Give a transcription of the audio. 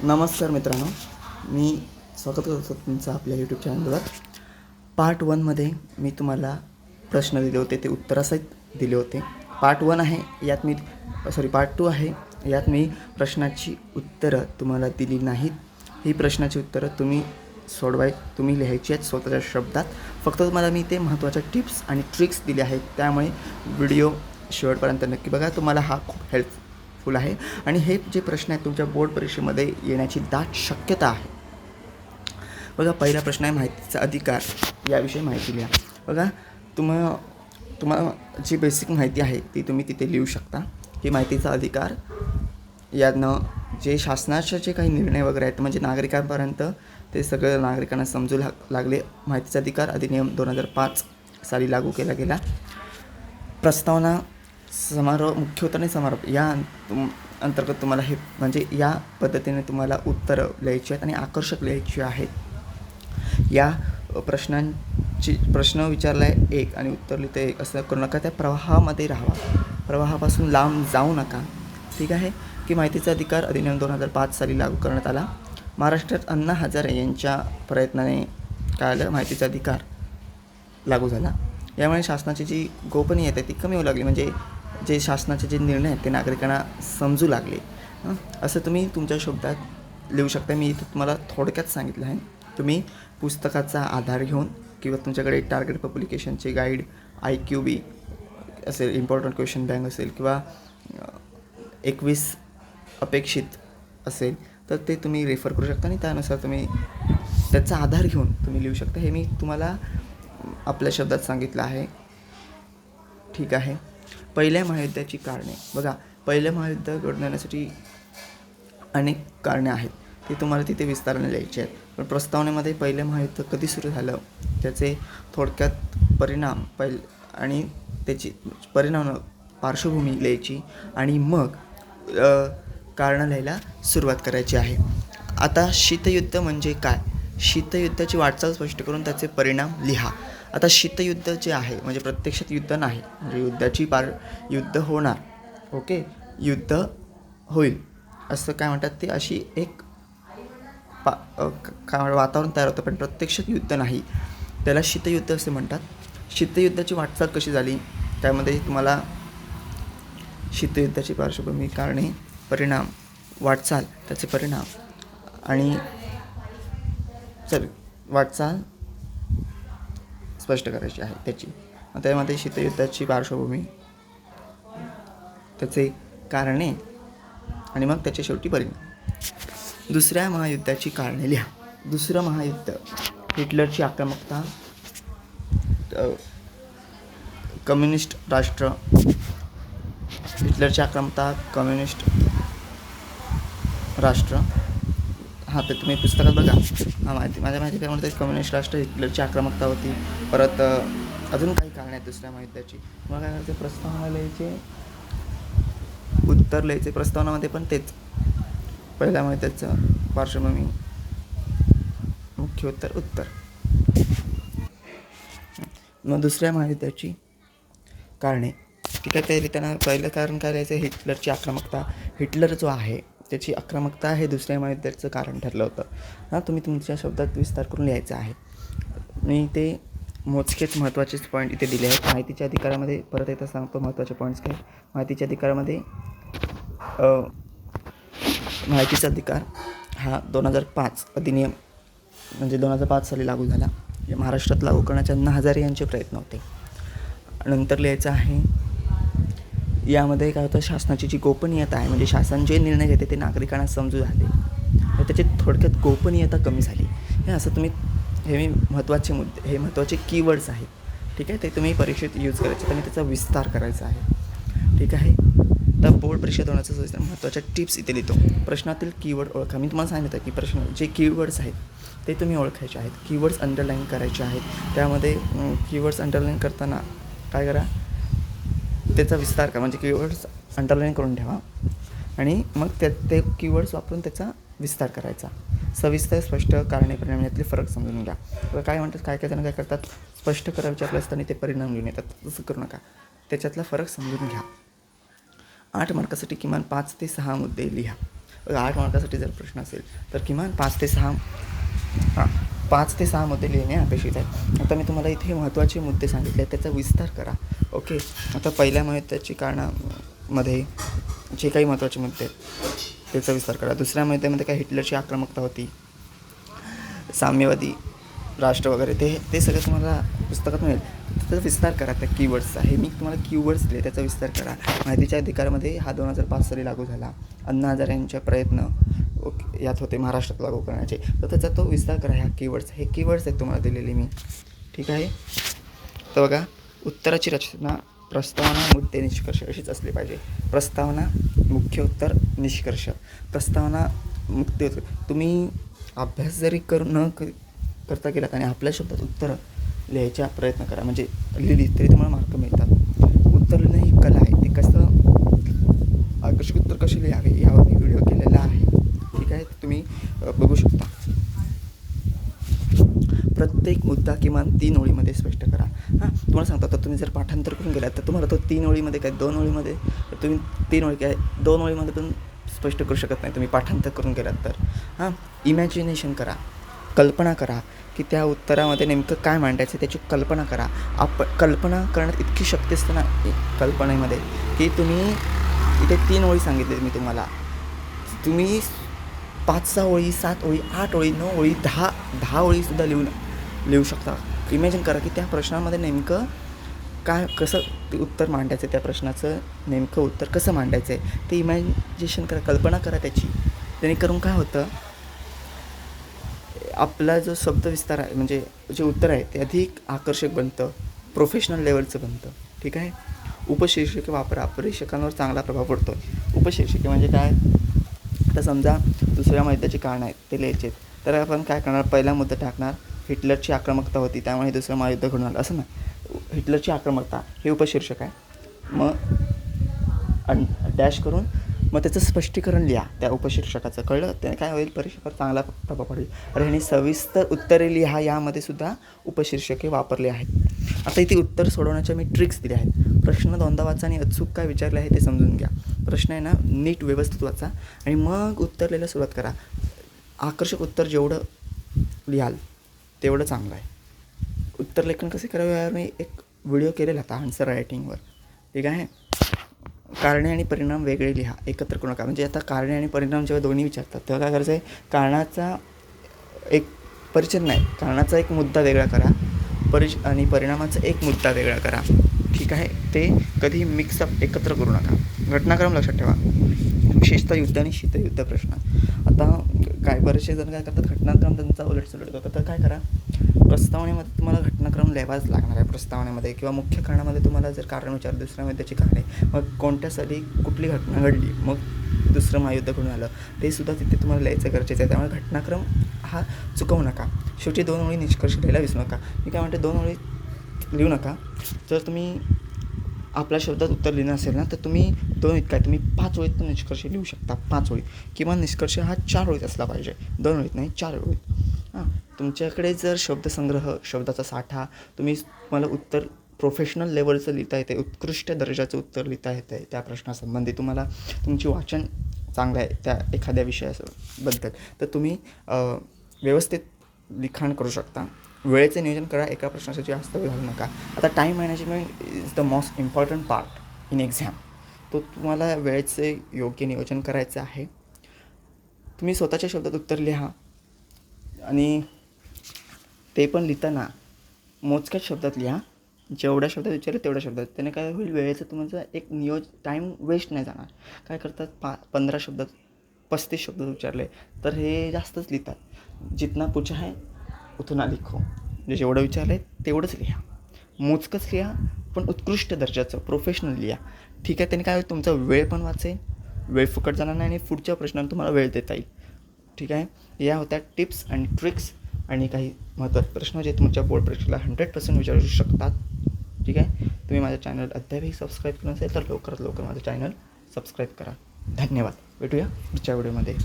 नमस्कार मित्रांनो, मी स्वागत करतो तुमचं आपल्या यूट्यूब चॅनलवर. पार्ट 1मध्ये मी तुम्हाला प्रश्न दिले होते, ते उत्तरासहित दिले होते. पार्ट 1 आहे, यात मी पार्ट 2 आहे, यात मी प्रश्नाची उत्तरं तुम्हाला दिली नाहीत. ही प्रश्नाची उत्तरं तुम्ही लिहायची आहेत स्वतःच्या शब्दात. फक्त तुम्हाला मी ते महत्त्वाच्या टिप्स आणि ट्रिक्स दिले आहेत, त्यामुळे व्हिडिओ शेवटपर्यंत नक्की बघा. तुम्हाला हा खूप हेल्पफुल आहे. आणि हे जे प्रश्न आहेत तुमच्या बोर्ड परीक्षेमध्ये येण्याची दाट शक्यता आहे. बघा, पहिला प्रश्न आहे माहितीचा अधिकार याविषयी माहिती लिहा. बघा, तुम्हाला जी बेसिक माहिती आहे ती तुम्ही तिथे लिहू शकता. ही माहितीचा अधिकार यानं जे शासनाचे जे काही निर्णय वगैरे आहेत, म्हणजे नागरिकांपर्यंत ते सगळं नागरिकांना समजू लागले. माहितीचा अधिकार अधिनियम 2005 साली लागू केला गेला. प्रस्तावना, समारोह, मुख्य उत्तर आणि समारोप या अंतर्गत तुम्हाला हे म्हणजे या पद्धतीने तुम्हाला उत्तरं लिहायची आहेत आणि आकर्षक लिहायची आहेत. या प्रश्न विचारला आहे 1 आणि उत्तर लिहितं 1 असं करू नका. त्या प्रवाहामध्ये राहावा, प्रवाहापासून लांब जाऊ नका. ठीक आहे. की माहितीचा अधिकार अधिनियम 2005 साली लागू करण्यात आला. महाराष्ट्रात अण्णा हजारे यांच्या प्रयत्नाने काय झालं, माहितीचा अधिकार लागू झाला. यामुळे शासनाची जी गोपनीयता आहे ती कमी होऊ लागली, म्हणजे जे शासनाचे जे निर्णय आहेत ते नागरिकांना समजू लागले. असं तुम्ही तुमच्या शब्दात लिहू शकता. मी इथं तुम्हाला थोडक्यात सांगितलं आहे. तुम्ही पुस्तकाचा आधार घेऊन किंवा तुमच्याकडे टार्गेट पब्लिकेशनचे गाईड IQB असेल, इम्पॉर्टंट क्वेश्चन बँक असेल किंवा 21 अपेक्षित असेल तर ते तुम्ही रेफर करू शकता आणि त्यानुसार तुम्ही त्याचा आधार घेऊन तुम्ही लिहू शकता. हे मी तुम्हाला आपल्या शब्दात सांगितलं आहे. ठीक आहे. पहिल्या महायुद्धाची कारणे. बघा, पहिलं महायुद्ध घडण्यासाठी अनेक कारणे आहेत, ते तुम्हाला तिथे विस्ताराने लिहायचे आहेत. पण प्रस्तावनेमध्ये पहिलं महायुद्ध कधी सुरू झालं, त्याचे थोडक्यात परिणाम आणि त्याची पार्श्वभूमी लिहायची आणि मग कारणं लिहायला सुरुवात करायची आहे. आता शीतयुद्ध म्हणजे काय, शीतयुद्धाची वाटचाल स्पष्ट करून त्याचे परिणाम लिहा. आता शीतयुद्ध जे आहे म्हणजे प्रत्यक्षात युद्ध नाही, म्हणजे युद्ध होणार. ओके, युद्ध होईल असं काय म्हणतात ते, अशी एक वातावरण तयार होतं, पण प्रत्यक्षात युद्ध नाही. त्याला शीतयुद्ध असे म्हणतात. शीतयुद्धाची वाटचाल कशी झाली, त्यामध्ये तुम्हाला शीतयुद्धाची पार्श्वभूमी, कारणे, परिणाम, वाटचाल, त्याचे परिणाम आणि वाटचाल स्पष्ट करायची आहे त्याची. त्यामध्ये शीतयुद्धाची पार्श्वभूमी, त्याचे कारणे आणि मग त्याचे शेवटी परिणाम. दुसऱ्या महायुद्धाची कारणे लिहा. दुसरं महायुद्ध, हिटलरची आक्रमकता, कम्युनिस्ट राष्ट्र, हिटलरची आक्रमकता, कम्युनिस्ट राष्ट्र. ते तुम्ही पुस्तकात बघा. माझ्या माहितीप्रमाणे कम्युनिस्ट राष्ट्र, हिटलरची आक्रमकता होती. परत अजून काही कारणे आहेत दुसऱ्या महायुद्धाची. मग काय करायचं, प्रस्तावना लिहायचे, उत्तर लिहायचे. प्रस्तावनामध्ये पण तेच, पहिल्या महायुद्धाचं पार्श्वभूमी, मुख्य उत्तर. मग दुसऱ्या महायुद्धाची कारणे. ठीक आहे. ते लिहिताना पहिलं कारण काय लिहायचं, हिटलरची आक्रमकता. हिटलर जो आहे त्याची आक्रमकता हे दुसऱ्या महायुद्धाचं कारण ठरलं होतं. तुम्ही तुमच्या शब्दात विस्तार करून लिहायचं आहे. मी ते मोजकेच महत्त्वाचेच पॉईंट इथे दिले आहेत. माहितीच्या अधिकारामध्ये परत एकदा सांगतो महत्त्वाचे पॉईंट्स काय. माहितीच्या अधिकारामध्ये माहितीचा अधिकार हा 2005 अधिनियम म्हणजे 2005 साली लागू झाला. महाराष्ट्रात लागू करण्याचे अण्णा हजारे यांचे प्रयत्न होते. नंतर लिहायचं आहे, यामध्ये काय होतं, शासनाची जी गोपनीयता आहे, म्हणजे शासन जे निर्णय घेते ते नागरिकांना समजू झाले, तर त्याची थोडक्यात गोपनीयता कमी झाली. हे असं तुम्ही, हे मी महत्त्वाचे मुद्दे, हे महत्त्वाचे कीवर्ड्स आहेत. ठीक आहे. ते तुम्ही परीक्षेत यूज करायचे आणि त्याचा विस्तार करायचा आहे. ठीक आहे. तर बोर्ड परीक्षेत होण्याचं महत्त्वाच्या टिप्स इथे लिहितो. प्रश्नातील कीवर्ड ओळखा. मी तुम्हाला सांगितलं की जे कीवर्ड्स आहेत ते तुम्ही ओळखायचे आहेत. कीवर्ड्स अंडरलाईन करायचे आहेत. त्यामध्ये कीवर्ड्स अंडरलाईन करताना काय करा, त्याचा विस्तार करा, म्हणजे कीवर्ड्स अंडरलाईन करून ठेवा आणि मग ते कीवर्ड्स वापरून त्याचा विस्तार करायचा. सविस्तर, स्पष्ट, कारणे, परिणाम यातले फरक समजून घ्या. तर काय म्हणतात, काय जण काय करतात, स्पष्ट करा विचारलं असताना ते परिणाम लिहून येतात. तसं करू नका. त्याच्यातला फरक समजून घ्या. 8 मार्कासाठी किमान 5 ते 6 मुद्दे लिहा. 8 मार्कासाठी जर प्रश्न असेल तर किमान 5 ते 6 मुद्दे लिहिणे अपेक्षित आहे. आता मी तुम्हाला इथे महत्त्वाचे मुद्दे सांगितले आहेत, त्याचा विस्तार करा. ओके, आता पहिल्या मुद्द्याची कारणामध्ये जे काही महत्त्वाचे मुद्दे आहेत त्याचा विस्तार करा. दुसऱ्या मुद्द्यामध्ये काय हिटलरची आक्रमकता होती, साम्यवादी राष्ट्र वगैरे ते सगळं तुम्हाला पुस्तकात मिळेल. त्याचा विस्तार करा त्या कीवर्ड्सचा. हे मी तुम्हाला कीवर्ड्स दिले, त्याचा विस्तार करा. माहितीच्या अधिकारामध्ये हा 2005 साली लागू झाला. अण्णा हजारे यांचे प्रयत्न यात होते महाराष्ट्रात लागू करण्याचे, तर त्याचा तो विस्तार करा. ह्या कीवर्ड्स, हे कीवर्ड्स आहेत तुम्हाला दिलेले मी. ठीक आहे, तर बघा, उत्तराची रचना प्रस्तावना, मुद्दे, निष्कर्ष अशीच असली पाहिजे. प्रस्तावना, मुख्य उत्तर, निष्कर्ष. प्रस्तावना, मुख्य उत्तर. तुम्ही अभ्यास जरी करता गेलात आणि आपल्या शब्दात उत्तरं लिहायचा प्रयत्न करा, म्हणजे लिहिली तरी तुम्हाला मार्क मिळतात. उत्तर लिहिणं ही कला आहे. ते कसं आकर्षक उत्तर कसे लिहावे यावर मी व्हिडिओ केलेला आहे. ठीक आहे, तुम्ही बघू शकता. प्रत्येक मुद्दा किमान 3 ओळीमध्ये स्पष्ट करा. तुम्हाला सांगतो, तर तुम्ही जर पाठांतर करून गेलात तर तुम्हाला तो 3 ओळीमध्ये काय 2 ओळीमध्ये तुम्ही 3 ओळी काय 2 ओळीमध्ये पण स्पष्ट करू शकत नाही तुम्ही पाठांतर करून गेलात तर. इमॅजिनेशन करा, कल्पना करा की त्या उत्तरामध्ये नेमकं काय मांडायचं त्याची कल्पना करा. कल्पना करण्यात इतकी शक्ती असते ना कल्पनेमध्ये, की तुम्ही इथे 3 ओळी सांगितले मी तुम्हाला, तुम्ही 5-6 ओळी, 7 ओळी, 8 ओळी, 9 ओळी, 10 ओळीसुद्धा लिहू शकता. इमॅजिन करा की त्या प्रश्नामध्ये नेमकं काय, कसं ते उत्तर मांडायचं, त्या प्रश्नाचं नेमकं उत्तर कसं मांडायचं आहे ते इमॅजिनेशन करा, कल्पना करा त्याची. जेणेकरून काय होतं, आपला जो शब्दविस्तार आहे, म्हणजे जे उत्तर आहे ते अधिक आकर्षक बनतं, प्रोफेशनल लेवलचं बनतं. ठीक आहे, उपशीर्षके वापरा, परीक्षकांवर चांगला प्रभाव पडतो. उपशीर्षके म्हणजे काय, आता समजा दुसऱ्या मुद्द्याची कारणं आहेत ते लिहायचे, तर आपण काय करणार, पहिला मुद्दा टाकणार हिटलरची आक्रमकता होती त्यामुळे दुसरं महायुद्ध घडून आलं, असं ना. हिटलरची आक्रमकता हे उपशीर्षक आहे, मग डॅश करून मग त्याचं स्पष्टीकरण लिहा त्या उपशीर्षकाचं. कळलं, त्याने काय होईल, परीक्षेवर चांगला प्रभाव पडेल. आणि ह्याने सविस्तर उत्तरे लिहा, यामध्ये सुद्धा उपशीर्षके वापरले आहेत. आता इथे उत्तर सोडवण्याच्या मी ट्रिक्स दिल्या आहेत. प्रश्न 2दा वाचा आणि अचूक काय विचारले आहे ते समजून घ्या. प्रश्न आहे ना, नीट व्यवस्थित वाचा आणि मग उत्तर लिहायला सुरुवात करा. आकर्षक उत्तर जेवढं लिहाल तेवढं चांगलं आहे. उत्तर लेखन कसे करावे यावर मी एक व्हिडिओ केलेला होता आन्सर रायटिंगवर. ठीक आहे, कारणे आणि परिणाम वेगळे लिहा, एकत्र करू नका. म्हणजे आता कारणे आणि परिणाम जेव्हा दोन्ही विचारतात तेव्हा काय करायचं आहे, कारणाचा एक परिचय नाही, कारणाचा एक मुद्दा वेगळा करा, आणि परिणामाचा एक मुद्दा वेगळा करा. ठीक आहे, ते कधी मिक्सअप एकत्र करू नका. घटनाक्रम लक्षात ठेवा, विशेषतः युद्ध आणि शीतयुद्ध प्रश्न. आता काय बरेचसे जण काय करतात, घटनाक्रम त्यांचा उलटसुलट करतात. तर काय करा, प्रस्तावनेमध्ये तुम्हाला घटनाक्रम लिहावाच लागणार आहे. प्रस्तावनेमध्ये किंवा मुख्य कारणामध्ये तुम्हाला जर कारण विचारलं दुसऱ्या मुद्द्याची कारणे, मग कोणत्या साली कुठली घटना घडली, मग दुसरं महायुद्ध घडून आलं, ते सुद्धा तिथे तुम्हाला लिहायचं गरजेचं आहे. त्यामुळे घटनाक्रम हा चुकवू नका. शेवटी 2 ओळी निष्कर्ष लिहायला विसरू नका. मी काय म्हणते, 2 ओळी लिहू नका. जर तुम्ही आपल्या शब्दात उत्तर लिहिणं असेल ना, तर तुम्ही 2 काय तुम्ही 5 ओळीत पण निष्कर्ष लिहू शकता. 5 ओळी किंवा निष्कर्ष हा 4 ओळीत असला पाहिजे, 2 ओळीत नाही, 4 ओळीत. तुमच्याकडे जर शब्दसंग्रह, शब्दाचा साठा, तुम्हाला उत्तर प्रोफेशनल लेवलचं लिहिता येते, उत्कृष्ट दर्जाचं उत्तर लिहिता येतं त्या प्रश्नासंबंधी, तुम्हाला तुमची वाचन चांगलं आहे त्या एखाद्या विषयाबद्दल, तर तुम्ही व्यवस्थित लिखाण करू शकता. वेळेचे नियोजन करा, एका प्रश्नासाठी जास्त वेळ घालू नका. आता time management is the most important part in exam. तो तुम्हाला वेळेचे योग्य नियोजन करायचं आहे. तुम्ही स्वतःच्या शब्दात उत्तर लिहा आणि ते पण लिहिताना मोजक्याच शब्दात लिहा. जेवढ्या शब्दात विचारले तेवढ्या शब्दात. त्याने काय होईल, वेळेचं तुमचं एक टाईम वेस्ट नाही जाणार. काय करतात, 15 शब्दात 35 शब्द विचारले तर हे जास्तच लिहितात. जितना पूछा है उतना लिखो. म्हणजे जेवढं विचारलं आहे तेवढंच लिहा, मोजकंच लिहा, पण उत्कृष्ट दर्जाचं प्रोफेशनल लिहा. ठीक आहे, त्याने काय होईल, तुमचा वेळ पण वाचेल, वेळ फुकट जाणार नाही आणि पुढच्या प्रश्नांना तुम्हाला वेळ देता येईल. ठीक आहे, या होत्या टिप्स आणि ट्रिक्स आणि काही महत्त्वाचे प्रश्न जे तुमच्या बोर्ड परीक्षेला 100% विचारू शकतात. ठीक आहे, तुम्ही माझ्या चॅनल अद्यापही सबस्क्राईब केलं नसेल तर लवकरात लवकर माझं चॅनल सबस्क्राईब करा. धन्यवाद, भेटूया पुढच्या व्हिडिओमध्ये.